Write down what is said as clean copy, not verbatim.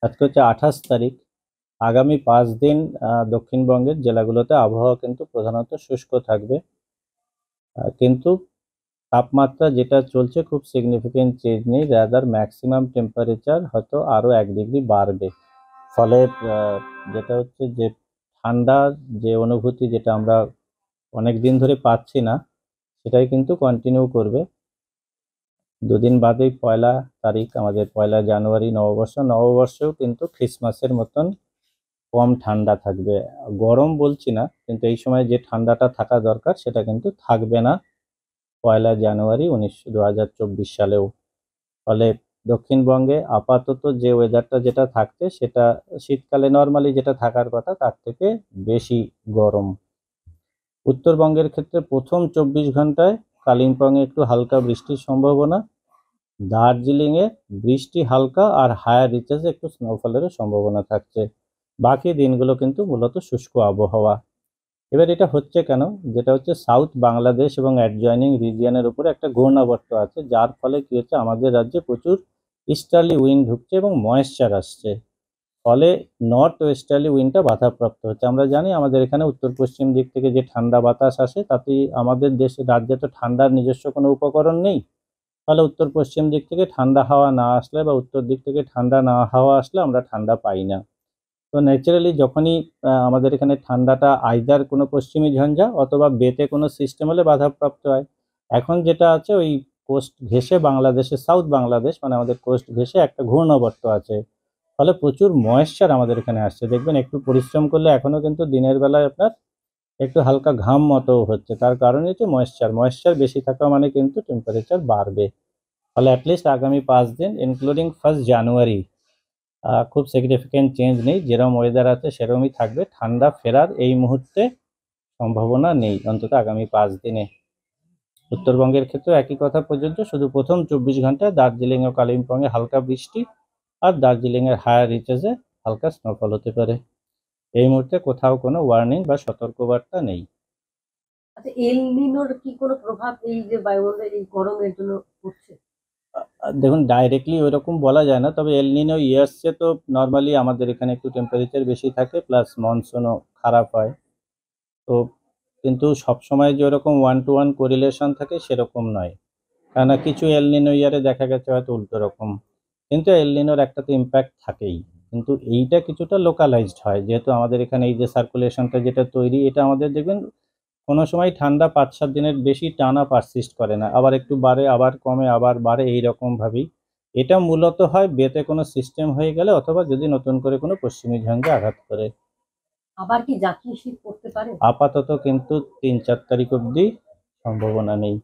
আজকে হচ্ছে 28 তারিখ। আগামী 5 দিন দক্ষিণবঙ্গের জেলাগুলোতে আবহাওয়া কিন্তু প্রধানত শুষ্ক থাকবে, কিন্তু তাপমাত্রা যেটা চলছে খুব সিগনিফিকেন্ট চেঞ্জ নেই, রাদার ম্যাক্সিমাম টেম্পারেচার হয়তো আরও 1 ডিগ্রি বাড়বে। ফলে যেটা হচ্ছে যে ঠান্ডার যে অনুভূতি যেটা আমরা অনেক দিন ধরে পাচ্ছি না, সেটাই কিন্তু কন্টিনিউ করবে। দুদিন বাদেই 1 তারিখ আমাদের 1 জানুয়ারি নববর্ষেও কিন্তু খ্রিসমাসের মতন কম ঠান্ডা থাকবে। গরম বলছি না, কিন্তু এই সময় যে ঠান্ডাটা থাকা দরকার সেটা কিন্তু থাকবে না 1 জানুয়ারি 2024 সালেও। ফলে দক্ষিণবঙ্গে আপাতত যে ওয়েদারটা যেটা থাকছে সেটা শীতকালে নর্মালি যেটা থাকার কথা তার থেকে বেশি গরম। উত্তরবঙ্গের ক্ষেত্রে প্রথম 24 ঘন্টায় কালিম্পংয়ে একটু হালকা বৃষ্টির সম্ভাবনা, দার্জিলিংয়ে বৃষ্টি হালকা আর হায়ার রিচেসে একটু স্নোফলেরও সম্ভাবনা থাকছে। বাকি দিনগুলো কিন্তু মূলত শুষ্ক আবহাওয়া। এবার এটা হচ্ছে কেন, যেটা হচ্ছে সাউথ বাংলাদেশ এবং অ্যাডজয়নিং রিজিয়নের উপরে একটা ঘূর্ণাবর্ত আছে, যার ফলে কি হচ্ছে আমাদের রাজ্যে প্রচুর ইস্টার্লি উইন্ড ঢুকছে এবং ময়েশ্চার আসছে। ফলে নর্থ ওয়েস্টার্লি উইন্ডটা বাধাপ্রাপ্ত হচ্ছে। আমরা জানি আমাদের এখানে উত্তর পশ্চিম দিক থেকে যে ঠান্ডা বাতাস আসে তাতে আমাদের দেশে রাজ্যে তো ঠান্ডার নিজস্ব কোনো উপকরণ নেই। ফলে উত্তর পশ্চিম দিক থেকে ঠান্ডা হাওয়া না আসলে বা উত্তর দিক থেকে ঠান্ডা না হাওয়া আসলে আমরা ঠান্ডা পাই না। তো ন্যাচারালি যখনই আমাদের এখানে ঠান্ডাটা আইদার কোনো পশ্চিমী ঝঞ্ঝা অথবা বেতে কোনো সিস্টেম হলে বাধাপ্রাপ্ত হয়। এখন যেটা আছে ওই কোস্ট ঘেঁষে বাংলাদেশে, সাউথ বাংলাদেশ মানে আমাদের কোস্ট ঘেঁষে একটা ঘূর্ণাবর্ত আছে। ফলে প্রচুর ময়েশ্চার আমাদের এখানে আসছে। দেখবেন একটু পরিশ্রম করলে এখনও কিন্তু দিনের বেলায় আপনার একটু হালকা ঘাম মতো হচ্ছে, তার কারণ হচ্ছে ময়েশ্চার বেশি থাকা মানে কিন্তু টেম্পারেচার বাড়বে। ফলে অ্যাটলিস্ট আগামী 5 দিন ইনক্লুডিং 1 জানুয়ারি খুব সিগনিফিকেন্ট চেঞ্জ নেই, যেরকম ওয়েদার আছে সেরকমই থাকবে। ঠান্ডা ফেরার এই মুহূর্তে সম্ভাবনা নেই, অন্তত আগামী 5 দিনে। উত্তরবঙ্গের ক্ষেত্রেও একই কথা প্রযোজ্য, শুধু প্রথম 24 ঘন্টায় দার্জিলিং ও কালিম্পংয়ে হালকা বৃষ্টি আর দার্জিলিংয়ের হায়ার রিচেসে হালকা স্নোফল হতে পারে। এই মুহূর্তে কোথাও কোনো ওয়ার্নিং বা সতর্কবার্তা নেই। আচ্ছা, এল নিনোর কি কোনো প্রভাব এই যে বায়ুমণ্ডলের এই গরমের জন্য পড়ছে? দেখুন, ডাইরেক্টলি ওইরকম বলা যায় না, তবে এল নিনো ইয়ার্সে তো নর্মালি আমাদের এখানে একটু টেম্পারেচার বেশি থাকে, প্লাস মনসুনও খারাপ হয়। তো কিন্তু সবসময় যে ওরকম 1 to 1 কোরিলেশন থাকে সেরকম নয়, কেননা কিছু এল নিনো ইয়ারে দেখা গেছে হয়তো উল্টো রকম। কিন্তু এল নিনোর একটা তো ইম্প্যাক্ট থাকেই, কিন্তু এইটা কিছুটা লোকালাইজড হয়, যেহেতু আমাদের এখানে এই যে সার্কুলেশনটা যেটা তৈরি, এটা আমাদের দেখবেন কোনো সময় ঠান্ডা 5-7 দিনের বেশি টানা পারসিস্ট করে না, আবার একটু বাড়ে আবার কমে আবার বাড়ে, এইরকমভাবেই। এটা মূলত হয় বেতে কোনো সিস্টেম হয়ে গেলে অথবা যদি নতুন করে কোনো পশ্চিমী ঝঞ্ঝা আঘাত করে। আবার কি জাতীয় শীত পড়তে পারে? আপাতত কিন্তু 3-4 তারিখ অবধি সম্ভাবনা নেই।